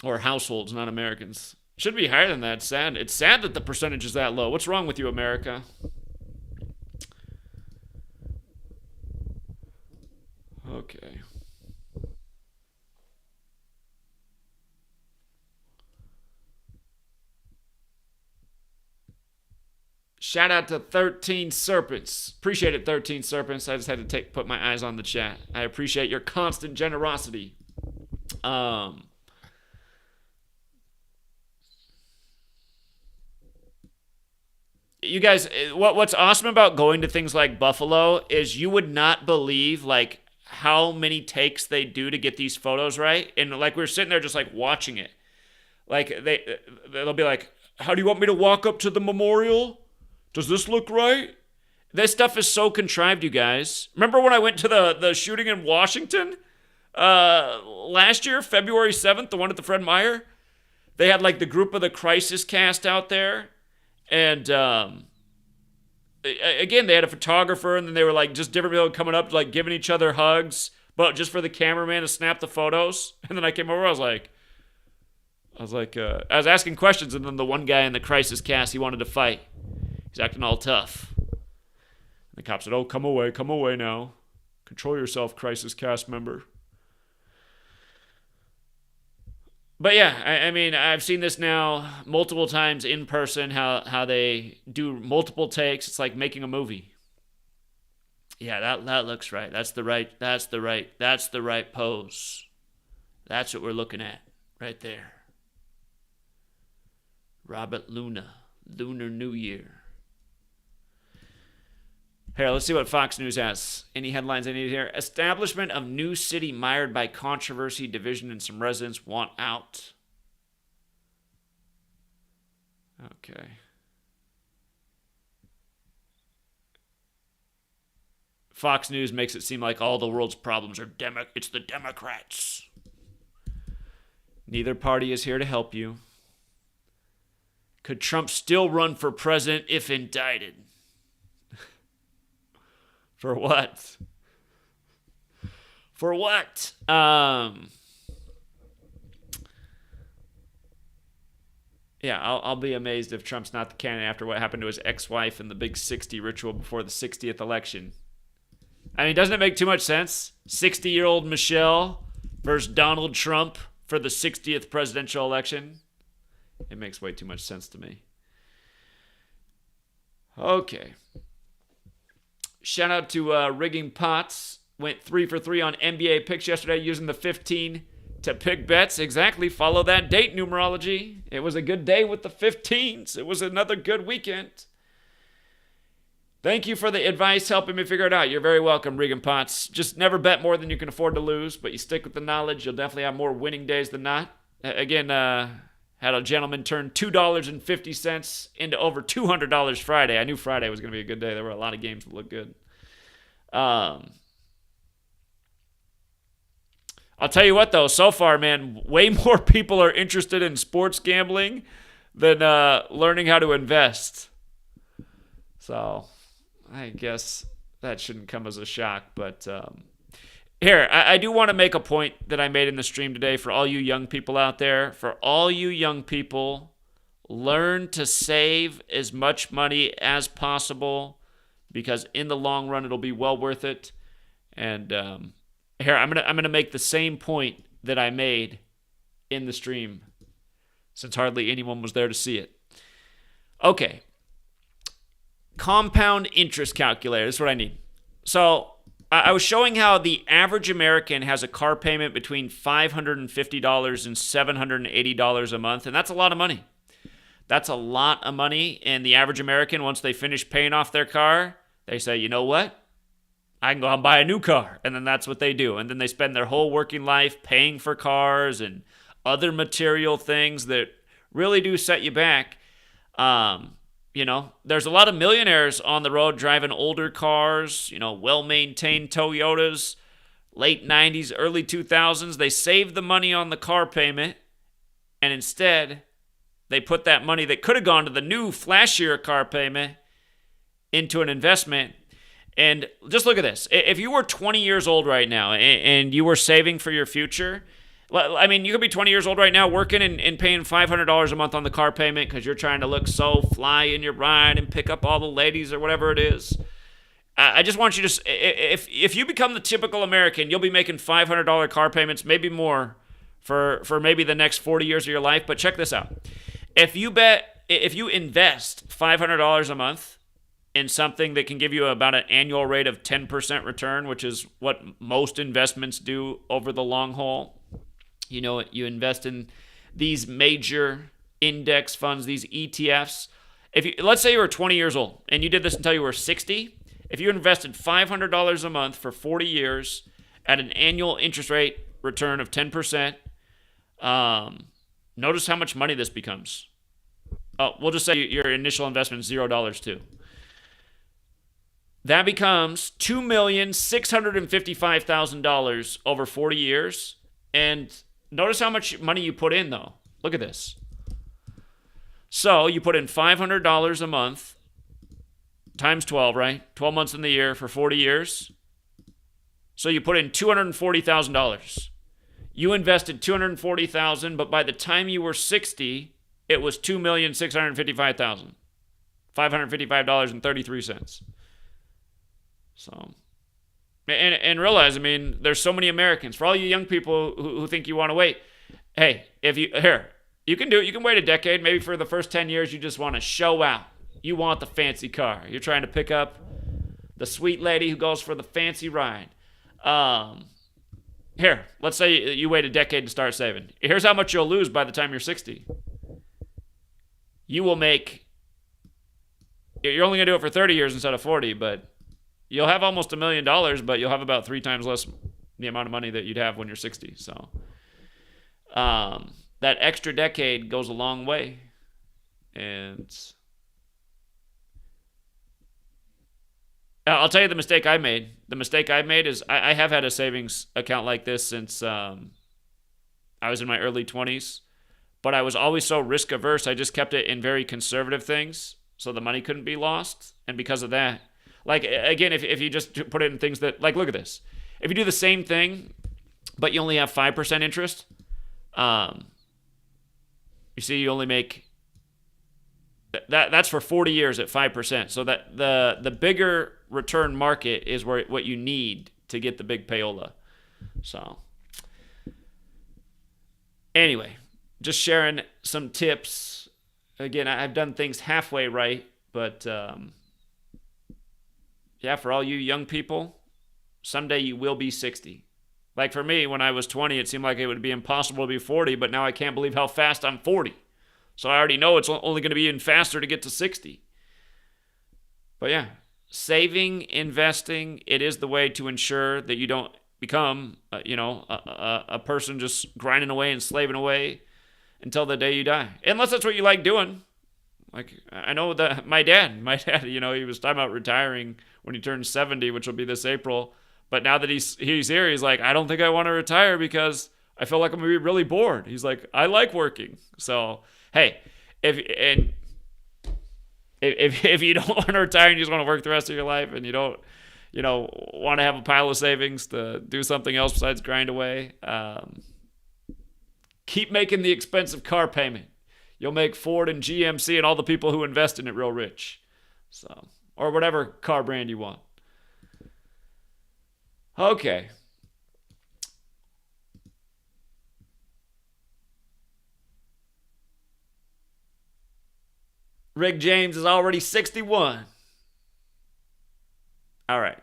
Or households, not Americans. Should be higher than that. Sad. It's sad that the percentage is that low. What's wrong with you, America? Okay. Shout out to 13 Serpents. Appreciate it, 13 Serpents. I just had to put my eyes on the chat. I appreciate your constant generosity. You guys, what's awesome about going to things like Buffalo is you would not believe like how many takes they do to get these photos right. And like we were sitting there just like watching it. Like they'll be like, "How do you want me to walk up to the memorial? Does this look right?" This stuff is so contrived, you guys. Remember when I went to the shooting in Washington last year, February 7th, the one at the Fred Meyer? They had like the group of the Crisis Cast out there. And again, they had a photographer, and then they were like just different people coming up, like giving each other hugs, but just for the cameraman to snap the photos. And then I came over, I was asking questions, and then the one guy in the Crisis Cast, he wanted to fight. He's acting all tough. And the cop said, "Oh, come away now. Control yourself, Crisis Cast member." But yeah, I mean, I've seen this now multiple times in person, how they do multiple takes. It's like making a movie. Yeah, that looks right. That's the right pose. That's what we're looking at right there. Robert Luna, Lunar New Year. Here, let's see what Fox News has. Any headlines I need here? Establishment of new city mired by controversy, division, and some residents want out. Okay. Fox News makes it seem like all the world's problems are it's the Democrats. Neither party is here to help you. Could Trump still run for president if indicted? For what? For what? Yeah, I'll be amazed if Trump's not the candidate after what happened to his ex-wife in the big 60 ritual before the 60th election. I mean, doesn't it make too much sense? 60-year-old Michelle versus Donald Trump for the 60th presidential election. It makes way too much sense to me. Okay. Shout out to Rigging Pots. Went 3 for 3 on NBA picks yesterday using the 15 to pick bets. Exactly. Follow that date numerology. It was a good day with the 15s. It was another good weekend. Thank you for the advice helping me figure it out. You're very welcome, Rigging Pots. Just never bet more than you can afford to lose, but you stick with the knowledge. You'll definitely have more winning days than not. Again, had a gentleman turn $2.50 into over $200 Friday. I knew Friday was going to be a good day. There were a lot of games that looked good. I'll tell you what, though, so far, man, way more people are interested in sports gambling than learning how to invest. So I guess that shouldn't come as a shock. But here, I do want to make a point that I made in the stream today for all you young people out there. For all you young people, learn to save as much money as possible because in the long run, it'll be well worth it. And here, I'm gonna make the same point that I made in the stream since hardly anyone was there to see it. Okay. Compound interest calculator. This is what I need. So I was showing how the average American has a car payment between $550 and $780 a month, and that's a lot of money. That's a lot of money, and the average American, once they finish paying off their car, they say, you know what? I can go out and buy a new car, and then that's what they do. And then they spend their whole working life paying for cars and other material things that really do set you back. There's a lot of millionaires on the road driving older cars, well-maintained Toyotas, late 90s, early 2000s. They save the money on the car payment, and instead, they put that money that could have gone to the new, flashier car payment into an investment. And just look at this. If you were 20 years old right now and you were saving for your future, I mean, you could be 20 years old right now working and paying $500 a month on the car payment because you're trying to look so fly in your ride and pick up all the ladies or whatever it is. I just want you to, if you become the typical American, you'll be making $500 car payments, maybe more, for maybe the next 40 years of your life. But check this out. If you invest $500 a month in something that can give you about an annual rate of 10% return, which is what most investments do over the long haul. You invest in these major index funds, these ETFs. Let's say you were 20 years old and you did this until you were 60. If you invested $500 a month for 40 years at an annual interest rate return of 10%, notice how much money this becomes. We'll just say your initial investment is $0 too. That becomes $2,655,000 over 40 years. And notice how much money you put in, though. Look at this. So you put in $500 a month times 12, right? 12 months in the year for 40 years. So you put in $240,000. You invested $240,000, but by the time you were 60, it was $2,655,000. $555.33. So, and realize, I mean, there's so many Americans. For all you young people who think you want to wait, hey, you can do it. You can wait a decade. Maybe for the first 10 years, you just want to show out. You want the fancy car. You're trying to pick up the sweet lady who goes for the fancy ride. Here, let's say you wait a decade to start saving. Here's how much you'll lose by the time you're 60. You will make, you're only going to do it for 30 years instead of 40, but you'll have almost $1 million, but you'll have about 3 times less the amount of money that you'd have when you're 60. So that extra decade goes a long way. And I'll tell you the mistake I made. The mistake I made is I have had a savings account like this since I was in my early 20s. But I was always so risk averse, I just kept it in very conservative things so the money couldn't be lost. And because of that, like, again, if you just put it in things that, like, look at this. If you do the same thing, but you only have 5% interest, you see you only make That's for 40 years at 5%. So that the bigger return market is what you need to get the big payola. So anyway, just sharing some tips. Again, I've done things halfway right, but yeah, for all you young people, someday you will be 60. Like for me, when I was 20, it seemed like it would be impossible to be 40, but now I can't believe how fast I'm 40. So I already know it's only going to be even faster to get to 60. But yeah, saving, investing, it is the way to ensure that you don't become, a person just grinding away and slaving away until the day you die. Unless that's what you like doing. Like, I know that my dad, he was talking about retiring when he turned 70, which will be this April. But now that he's here, he's like, I don't think I want to retire because I feel like I'm going to be really bored. He's like, I like working. So, hey, if you don't want to retire and you just want to work the rest of your life and you don't, want to have a pile of savings to do something else besides grind away, keep making the expensive car payment. You'll make Ford and GMC and all the people who invest in it real rich. So, or whatever car brand you want. Okay. Rick James is already 61. All right.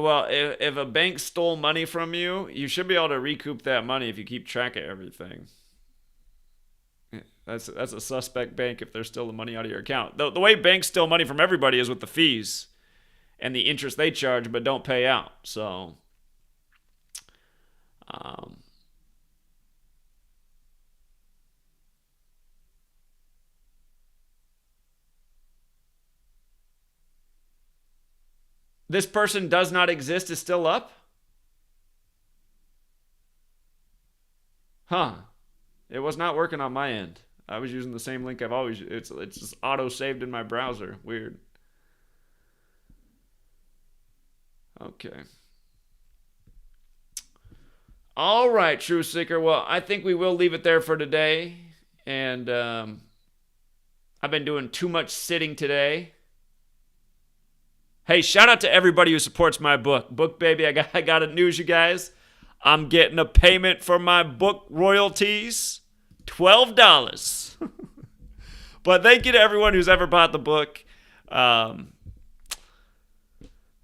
Well, if a bank stole money from you, you should be able to recoup that money if you keep track of everything. That's a suspect bank if they're stealing money out of your account. The way banks steal money from everybody is with the fees and the interest they charge but don't pay out. So, this person does not exist is still up? Huh. It was not working on my end. I was using the same link I've always used. It's just auto saved in my browser. Weird. Okay. All right, Truth Seeker. Well, I think we will leave it there for today. And I've been doing too much sitting today. Hey, shout out to everybody who supports my book. Book Baby, I got a news, you guys. I'm getting a payment for my book royalties. $12. But thank you to everyone who's ever bought the book.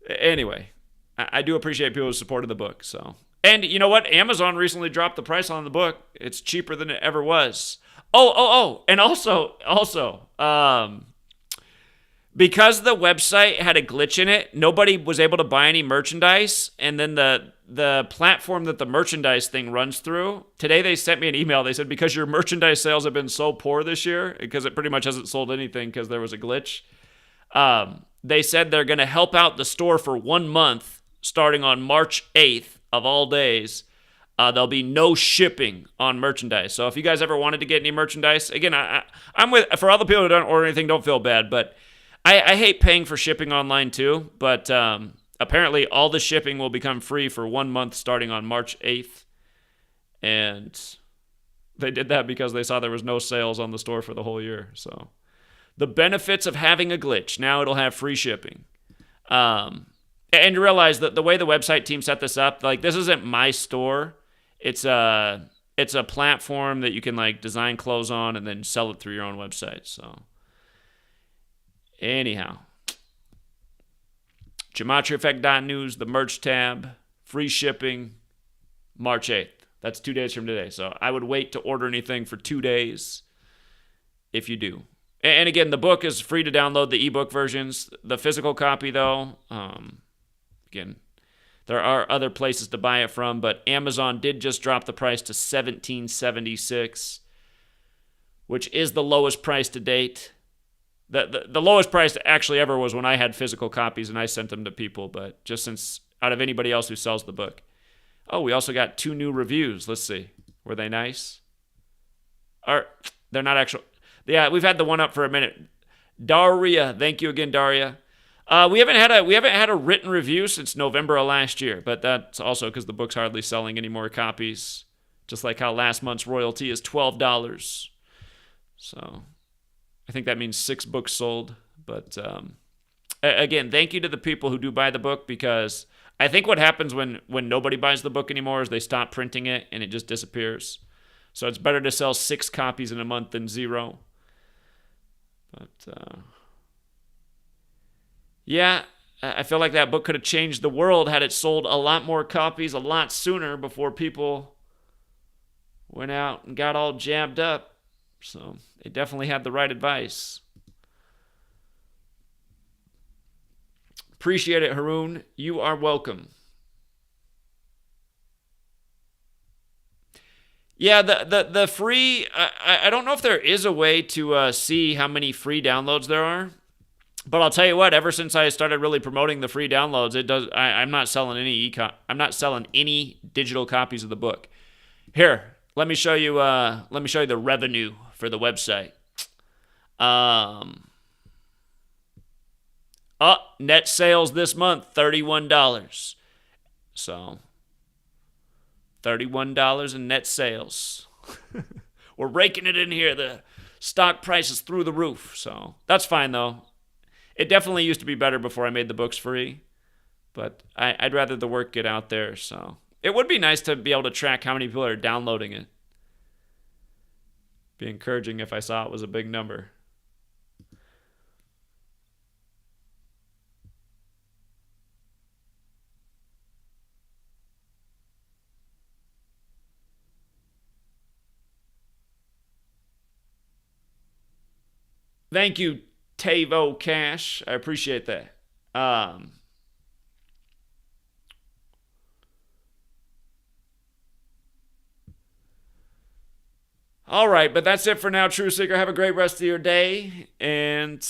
Anyway, I do appreciate people who supported the book. So, and you know what? Amazon recently dropped the price on the book. It's cheaper than it ever was. And also, because the website had a glitch in it, nobody was able to buy any merchandise. And then the platform that the merchandise thing runs through, today they sent me an email. They said, because your merchandise sales have been so poor this year, because it pretty much hasn't sold anything because there was a glitch, they said they're going to help out the store for 1 month starting on March 8th of all days. There'll be no shipping on merchandise. So if you guys ever wanted to get any merchandise, again, I'm with, for all the people who don't order anything, don't feel bad, but I hate paying for shipping online too, but apparently all the shipping will become free for 1 month starting on March 8th. And they did that because they saw there was no sales on the store for the whole year. So the benefits of having a glitch. Now it'll have free shipping. And you realize that the way the website team set this up, like, this isn't my store. It's a platform that you can like design clothes on and then sell it through your own website. So anyhow, GematriaEffectNews, the merch tab, free shipping, March 8th. That's 2 days from today. So I would wait to order anything for 2 days if you do. And again, the book is free to download, the ebook versions. The physical copy, though, again, there are other places to buy it from, but Amazon did just drop the price to $17.76, which is the lowest price to date. The lowest price actually ever was when I had physical copies and I sent them to people, but just since out of anybody else who sells the book. Oh, we also got 2 new reviews. Let's see. Were they nice? They're not actual. Yeah, we've had the one up for a minute. Daria, thank you again, Daria. We haven't had a written review since November of last year, but that's also because the book's hardly selling any more copies. Just like how last month's royalty is $12. So I think that means 6 books sold. But again, thank you to the people who do buy the book, because I think what happens when nobody buys the book anymore is they stop printing it and it just disappears. So it's better to sell 6 copies in a month than 0. But yeah, I feel like that book could have changed the world had it sold a lot more copies a lot sooner before people went out and got all jabbed up. So they definitely had the right advice. Appreciate it, Haroon. You are welcome. Yeah, the free, I don't know if there is a way to see how many free downloads there are. But I'll tell you what, ever since I started really promoting the free downloads, I'm not selling any digital copies of the book. Here, let me show you the revenue for the website. Net sales this month, $31. So $31 in net sales. We're raking it in here. The stock price is through the roof. So that's fine though. It definitely used to be better before I made the books free, but I'd rather the work get out there. So it would be nice to be able to track how many people are downloading it. Be encouraging if I saw it was a big number. Thank you, Tavo Cash. I appreciate that. All right, but that's it for now, True Seeker. Have a great rest of your day, and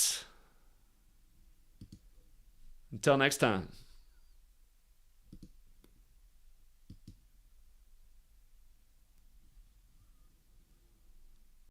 until next time.